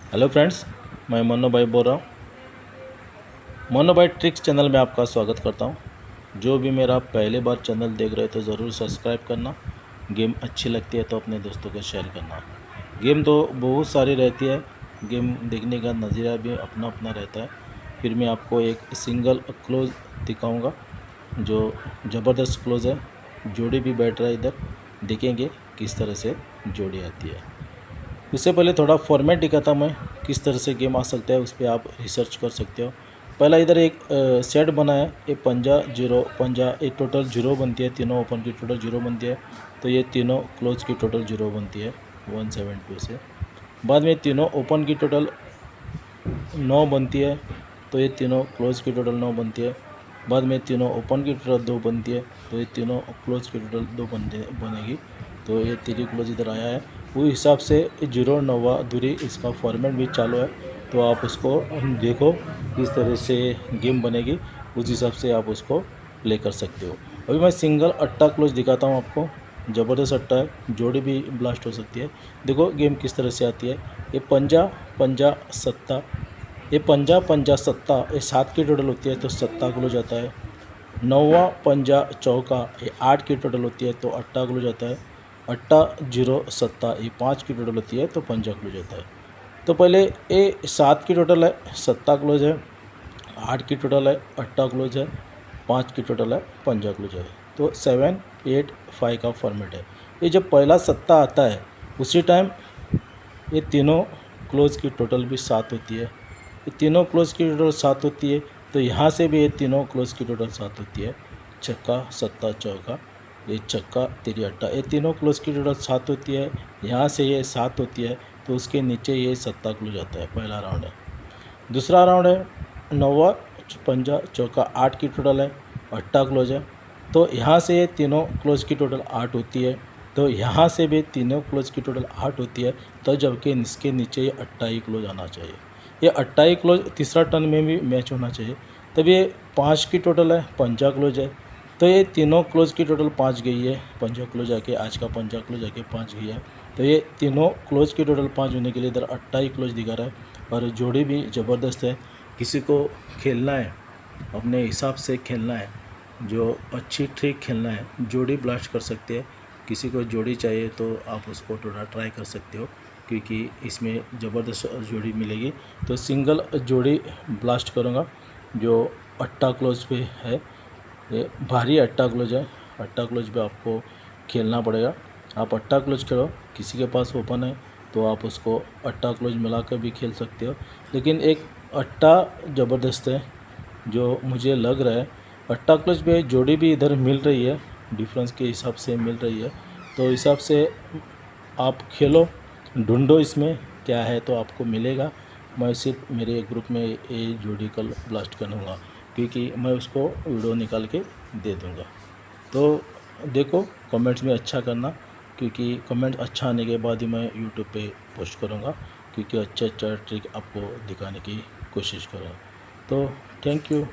Hello friends, मैं मन्नू भाई बोल रहा हूँ। मन्नू भाई ट्रिक्स चैनल में आपका स्वागत करता हूँ। जो भी मेरा पहले बार चैनल देख रहे हो तो ज़रूर सब्सक्राइब करना। गेम अच्छी लगती है तो अपने दोस्तों को शेयर करना। गेम तो बहुत सारी रहती है, गेम देखने का नज़रिया भी अपना अपना रहता है। फिर मैं आपको एक सिंगल क्लोज दिखाऊँगा जो ज़बरदस्त क्लोज है। जोड़ी भी बैठ रहा है इधर, देखेंगे किस तरह से जोड़ी आती है। उससे पहले थोड़ा फॉर्मेट दिखाता मैं, किस तरह से गेम आ सकता है उस पर आप रिसर्च कर सकते हो। पहला इधर एक सेट बना है, ये पंजा जीरो पंजा, ये टोटल जीरो बनती है। तीनों ओपन की टोटल जीरो बनती है, तो ये तीनों क्लोज की टोटल जीरो बनती है 172 से। बाद में तीनों ओपन की टोटल 9 बनती है, तो ये तीनों क्लोज की टोटल 9 बनती है। बाद में तीनों ओपन की टोटल 2 बनती है, तो ये तीनों क्लोज की टोटल 2 बनेगी। तो ये तीनों क्लोज इधर आया है, वो हिसाब से जीरो नवा दूरी इसका फॉर्मेट भी चालू है। तो आप उसको देखो किस तरह से गेम बनेगी, उस हिसाब से आप उसको प्ले कर सकते हो। अभी मैं सिंगल अट्टा क्लोज दिखाता हूँ आपको। ज़बरदस्त अट्टा है, जोड़ी भी ब्लास्ट हो सकती है। देखो गेम किस तरह से आती है। ये पंजा पंजा सत्ता, ये पंजा पंजा सत्ता, ये 7 की टोटल होती है तो सत्ता क्लोज आता है। नौवा पंजा चौका, ये 8 की टोटल होती है तो अट्टा क्लोज आता है। अट्टा जीरो सत्ता, ये 5 की टोटल होती है तो पंजा क्लोज आता है। तो पहले ये 7 की टोटल है, सत्ता क्लोज है। 8 की टोटल है, अट्टा क्लोज है। 5 की टोटल है, पंजा क्लोज है। तो 7 8 5 का फॉर्मेट है। ये जब पहला सत्ता आता है उसी टाइम ये तीनों क्लोज की टोटल भी 7 होती है। ये तीनों क्लोज की टोटल 7 होती है, तो यहाँ से भी ये तीनों क्लोज की टोटल 7 होती है। छक्का सत्ता चौका, ये छक्का तिरी अट्टा, ये तीनों क्लोज की टोटल 7 होती है। यहाँ से ये 7 होती है, तो उसके नीचे ये सत्ता क्लोज आता है। पहला राउंड है। दूसरा राउंड है नौवा पंजा चौका, 8 की टोटल है, अट्टा क्लोज है। तो यहाँ से ये तीनों क्लोज की टोटल 8 होती है, तो यहाँ से भी तीनों क्लोज की टोटल 8 होती है। तो जबकि इसके नीचे ये अट्टा ही क्लोज आना चाहिए। ये अट्टा ही क्लोज तीसरा टर्न में भी मैच होना चाहिए। तब ये 5 की टोटल है, पंजा क्लोज है। तो ये तीनों क्लोज की टोटल 5 गई है, पंजा क्लोज आके आज का पंजा क्लोज आके 5 गई है। तो ये तीनों क्लोज की टोटल 5 होने के लिए इधर अट्टा ही क्लोज दिखा रहा है। और जोड़ी भी ज़बरदस्त है। किसी को खेलना है, अपने हिसाब से खेलना है, जो अच्छी ट्रिक खेलना है, जोड़ी ब्लास्ट कर सकते हैं। किसी को जोड़ी चाहिए तो आप उसको थोड़ा ट्राई कर सकते हो, क्योंकि इसमें ज़बरदस्त जोड़ी मिलेगी। तो सिंगल जोड़ी ब्लास्ट करूँगा जो अट्टा क्लोज पे है। ये भारी अट्टा क्लोज है। अट्टा क्लोज पे आपको खेलना पड़ेगा। आप अट्टा क्लोज खेलो, किसी के पास ओपन है तो आप उसको अट्टा क्लोज मिला कर भी खेल सकते हो। लेकिन एक अट्टा ज़बरदस्त है जो मुझे लग रहा है। अट्टा क्लोज पे जोड़ी भी इधर मिल रही है, डिफरेंस के हिसाब से मिल रही है। तो हिसाब से आप खेलो, ढूंढो इसमें क्या है तो आपको मिलेगा। मैं सिर्फ मेरे ग्रुप में ये जोड़ी कल ब्लास्ट करूँगा, क्योंकि मैं उसको वीडियो निकाल के दे दूँगा। तो देखो कमेंट्स में अच्छा करना, क्योंकि कमेंट अच्छा आने के बाद ही मैं यूट्यूब पे पोस्ट करूँगा, क्योंकि अच्छा अच्छा ट्रिक आपको दिखाने की कोशिश करूँगा। तो थैंक यू।